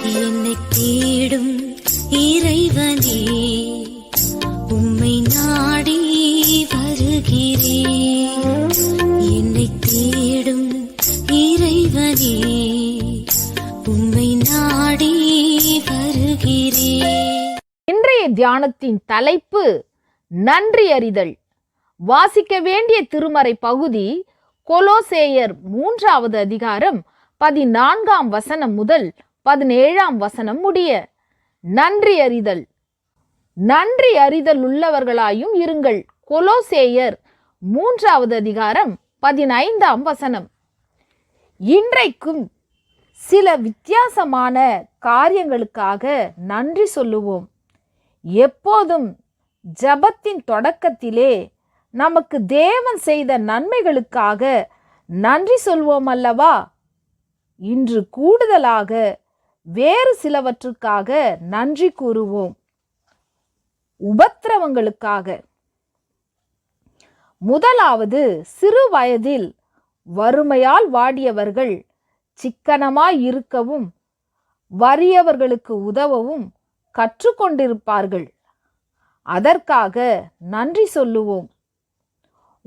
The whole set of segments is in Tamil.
என்னை தேடும் இறைவனே, உம்மை நாடி வருகிறேன். என்னை தேடும் இறைவனே, உம்மை நாடி வருகிறேன். இன்றைய தியானத்தின் தலைப்பு நன்றி அறிதல். வாசிக்க வேண்டிய திருமறை பகுதி கொலோசேயர் 3வது அதிகாரம் 14ஆம் வசனம் முதல் 17ஆம் வசனம் முடிய. நன்றி அறிதல். நன்றி அறிதல் உள்ளவர்களாயும் இருங்கள். கொலோசேயர் 3வது அதிகாரம் 15ஆம் வசனம். இன்றைக்கும் சில வித்தியாசமான காரியங்களுக்காக நன்றி சொல்லுவோம். எப்போதும் ஜெபத்தின் தொடக்கத்திலே நமக்கு தேவன் செய்த நன்மைகளுக்காக நன்றி சொல்வோம் அல்லவா? இன்று கூடுதலாக வேறு சிலவற்றுக்காக நன்றி கூறுவோம். உபத்திரவங்களுக்காக. முதலாவது, சிறு வயதில் வறுமையால் வாடியவர்கள் சிக்கனமாய் இருக்கவும் வறியவர்களுக்கு உதவவும் கற்றுக்கொண்டிருப்பார்கள். அதற்காக நன்றி சொல்லுவோம்.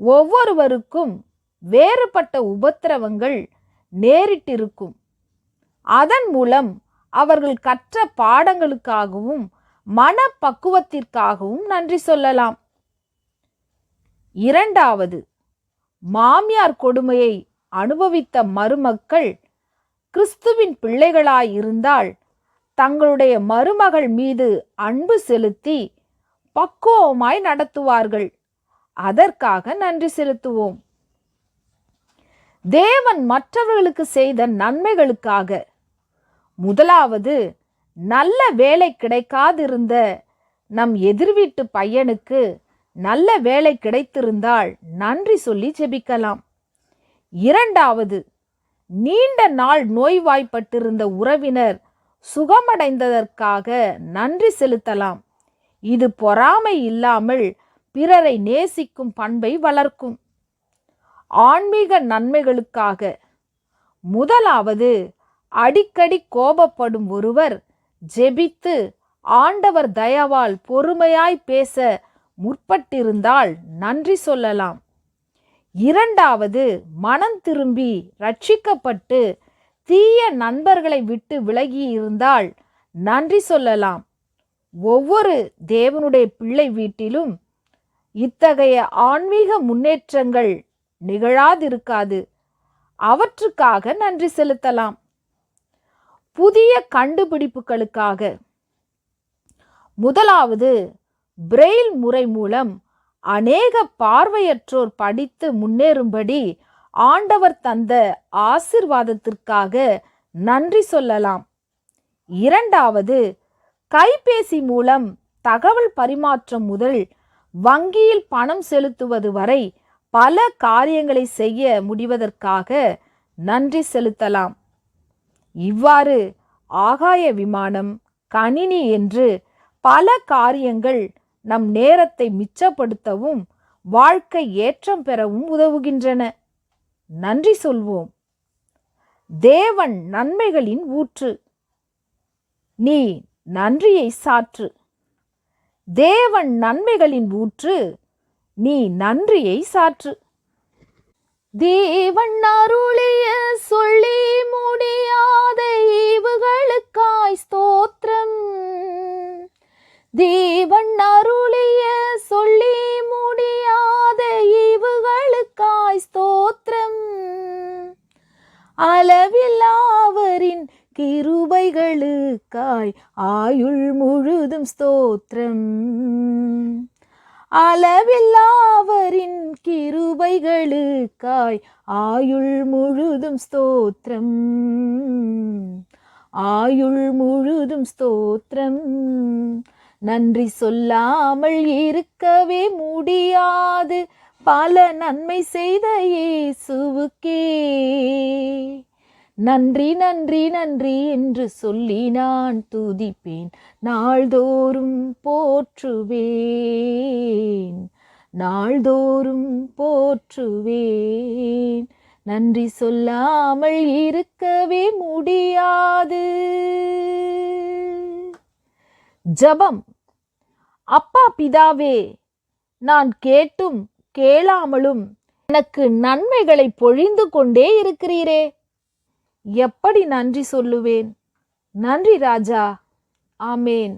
ஒவ்வொருவருக்கும் வேறுபட்ட உபத்திரவங்கள் நேரிட்டிருக்கும். அதன் மூலம் அவர்கள் கற்ற பாடங்களுக்காகவும் மனப்பக்குவத்திற்காகவும் நன்றி சொல்லலாம். இரண்டாவது, மாமியார் கொடுமையை அனுபவித்த மருமக்கள் கிறிஸ்துவின் பிள்ளைகளாயிருந்தால் தங்களுடைய மருமகள் மீது அன்பு செலுத்தி பக்குவமாய் நடத்துவார்கள். அதற்காக நன்றி செலுத்துவோம். தேவன் மற்றவர்களுக்கு செய்த நன்மைகளுக்காக. முதலாவது, நல்ல வேலை கிடைக்காதிருந்த நம் எதிர்வீட்டு பையனுக்கு நல்ல வேலை கிடைத்திருந்தால் நன்றி சொல்லி ஜெபிக்கலாம். இரண்டாவது, நீண்ட நாள் நோய்வாய்ப்பட்டிருந்த உறவினர் சுகமடைந்ததற்காக நன்றி செலுத்தலாம். இது பொறாமை இல்லாமல் பிறரை நேசிக்கும் பண்பை வளர்க்கும். ஆன்மீக நன்மைகளுக்காக. முதலாவது, அடிக்கடி கோபப்படும் ஒருவர் ஜெபித்து ஆண்டவர் தயவால் பொறுமையாய் பேச முற்பட்டிருந்தால் நன்றி சொல்லலாம். இரண்டாவது, மனம் திரும்பி ரட்சிக்கப்பட்டு தீய நண்பர்களை விட்டு விலகி இருந்தால் நன்றி சொல்லலாம். ஒவ்வொரு தேவனுடைய பிள்ளை வீட்டிலும் இத்தகைய ஆன்மீக முன்னேற்றங்கள் நிகழாதிருக்காது. அவற்றுக்காக நன்றி செலுத்தலாம். புதிய கண்டுபிடிப்புகளுக்காக. முதலாவது, பிரெயில் முறை மூலம் அநேக பார்வையற்றோர் படித்து முன்னேறும்படி ஆண்டவர் தந்த ஆசீர்வாதத்திற்காக நன்றி சொல்லலாம். இரண்டாவது, கைபேசி மூலம் தகவல் பரிமாற்றம் முதல் வங்கியில் பணம் செலுத்துவது வரை பல காரியங்களை செய்ய முடிவதற்காக நன்றி செலுத்தலாம். இவ்வாறு ஆகாய விமானம், கணினி என்று பல காரியங்கள் நம் நேரத்தை மிச்சப்படுத்தவும் வாழ்க்கை ஏற்றம் பெறவும் உதவுகின்றன. நன்றி சொல்வோம். தேவன் நன்மைகளின் ஊற்று. நீ நன்றியை சாற்று. தேவன் நன்மைகளின் ஊற்று. நீ நன்றியை சாற்று. தேவன் அருளிய சொல்லி முடியாத ஈவுகளுக்காய் ஸ்தோத்திரம். தேவன் அருளிய சொல்லி முடியாத ஈவுகளுக்காய் ஸ்தோத்திரம். அளவில்லாவரின் கிருபைகளுக்காய் ஆயுள் முழுதும் ஸ்தோத்திரம். அளவில்லாவரின் கிருபைகளுக்காய் ஆயுள் முழுதும் ஸ்தோத்திரம். ஆயுள் முழுதும் ஸ்தோத்திரம். நன்றி சொல்லாமல் இருக்கவே முடியாது பல நன்மை செய்த இயேசுவுக்கே. நன்றி நன்றி நன்றி என்று சொல்லி நான் துதிப்பேன், நாள்தோறும் போற்றுவேன், நாள்தோறும் போற்றுவேன். நன்றி சொல்லாமல் இருக்கவே முடியாது. ஜெபம். அப்பா பிதாவே, நான் கேட்டும் கேளாமலும் எனக்கு நன்மைகளை பொழிந்து கொண்டே இருக்கிறீரே. எப்படி நன்றி சொல்லுவேன்? நன்றி ராஜா. ஆமேன்.